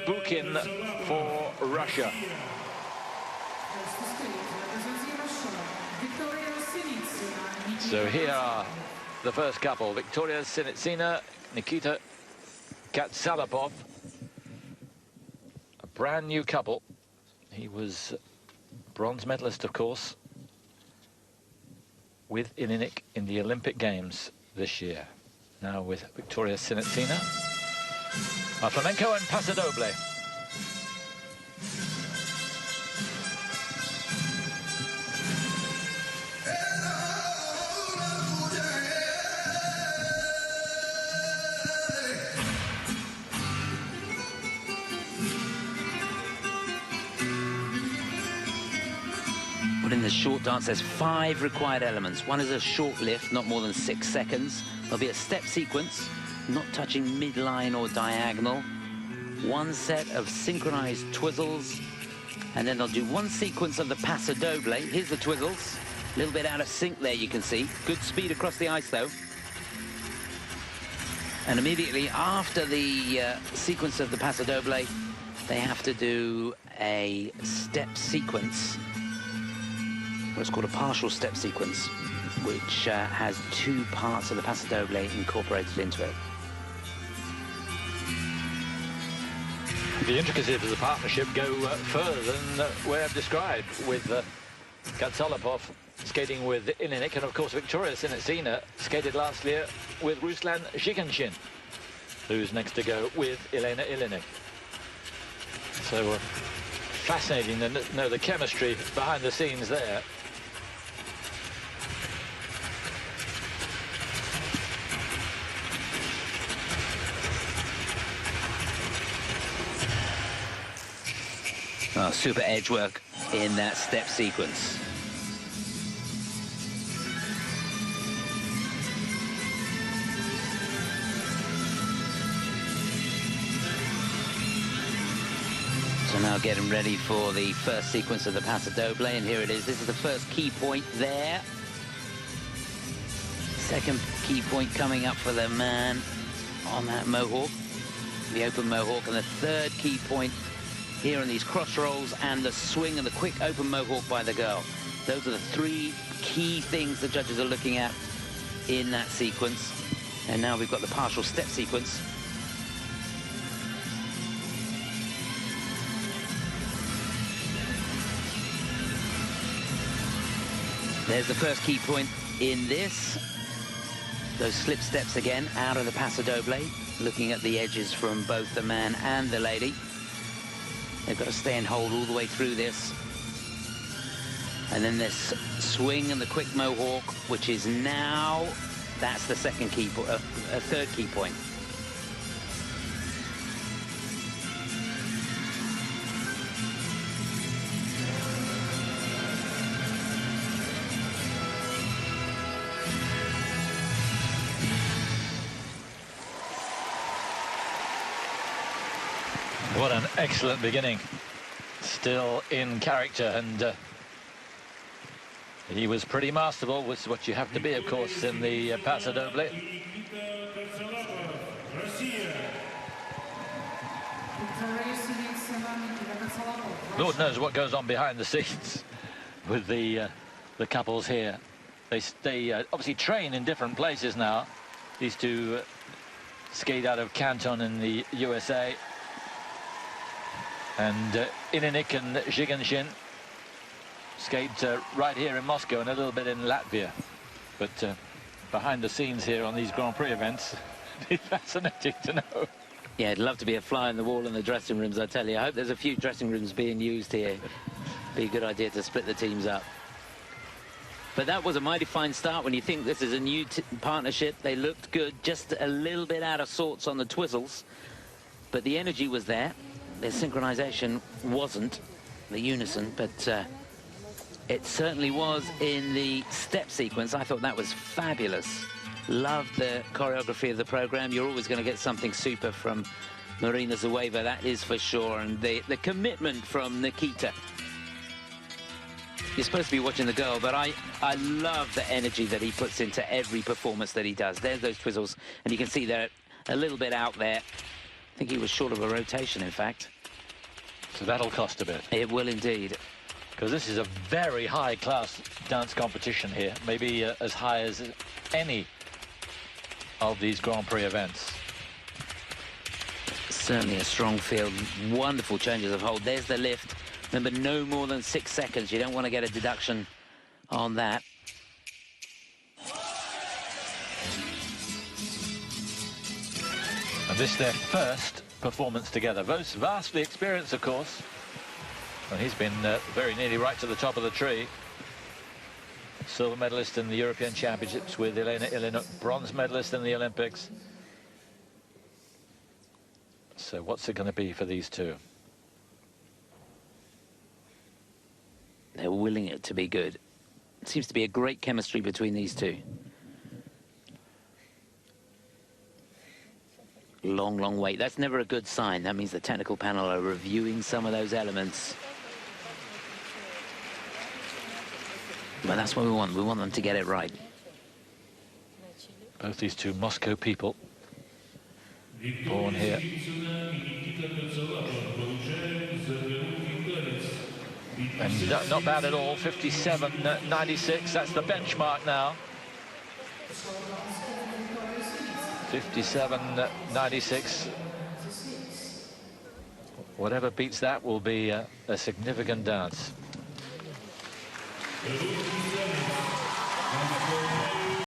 Bukin for Russia. So here are the first couple, Victoria Sinitsina Nikita Katsalapov, a brand new couple. He was bronze medalist, of course, with Ilinik in the Olympic Games this year. Now with Victoria Sinitsina, flamenco and pasodoble. But in the short dance, there's 5 required elements. One is a short lift, not more than 6 seconds. There'll be a step sequence, not touching midline or diagonal. 1 set of synchronized twizzles. And then they'll do 1 sequence of the pasodoble. Here's the twizzles. A little bit out of sync there, you can see. Good speed across the ice, though. And immediately after the sequence of the pasodoble, they have to do a step sequence. What's called a partial step sequence, which has 2 parts of the pasodoble incorporated into it. The intricacies of the partnership go further than what I've described, with Katsalapov skating with Ilinik, and of course Victoria Sinitsina skated last year with Ruslan Zhigenshin, who's next to go with Elena Ilinik. So fascinating to know the chemistry behind the scenes there. Oh, super edge work in that step sequence. So now getting ready for the first sequence of the pasodoble, and here it is. This is the first key point there. Second key point coming up for the man on that mohawk, the open mohawk, and the third key point here on these cross rolls and the swing and the quick open mohawk by the girl. Those are the 3 key things the judges are looking at in that sequence. And now we've got the partial step sequence. There's the first key point in this. Those slip steps again out of the pasodoble, looking at the edges from both the man and the lady. They've got to stay and hold all the way through this. And then this swing and the quick mohawk, which is now, that's the second key point, a third key point. What an excellent beginning. Still in character, and he was pretty masterful, which is what you have to be, of course, in the pasodoble. Lord knows what goes on behind the scenes with the couples here. They obviously train in different places now. These two skate out of Canton in the USA. And Ilinik and Zhigenshin skate right here in Moscow and a little bit in Latvia. But behind the scenes here on these Grand Prix events, it's fascinating to know. Yeah, I'd love to be a fly on the wall in the dressing rooms, I tell you. I hope there's a few dressing rooms being used here. Be a good idea to split the teams up. But that was a mighty fine start when you think this is a new partnership. They looked good, just a little bit out of sorts on the twizzles. But the energy was there. Their synchronization wasn't, the unison, but it certainly was in the step sequence. I thought that was fabulous. Loved the choreography of the program. You're always going to get something super from Marina Zueva, that is for sure. And the commitment from Nikita. You're supposed to be watching the girl, but I love the energy that he puts into every performance that he does. There's those twizzles, and you can see they're a little bit out there. I think he was short of a rotation, in fact. So that'll cost a bit. It will indeed. Because this is a very high-class dance competition here. Maybe as high as any of these Grand Prix events. Certainly a strong field. Wonderful changes of hold. There's the lift. Remember, no more than 6 seconds. You don't want to get a deduction on that. And this their first performance together. Both vastly experienced, of course. And he's been very nearly right to the top of the tree. Silver medalist in the European Championships with Elena Ilinuk, bronze medalist in the Olympics. So what's it going to be for these two? They're willing it to be good. It seems to be a great chemistry between these two. Long, long wait. That's never a good sign. That means the technical panel are reviewing some of those elements. But that's what we want. We want them to get it right. Both these two Moscow people, born here. And not bad at all. 57.96. That's the benchmark now. 57.96. Whatever beats that will be a significant dance.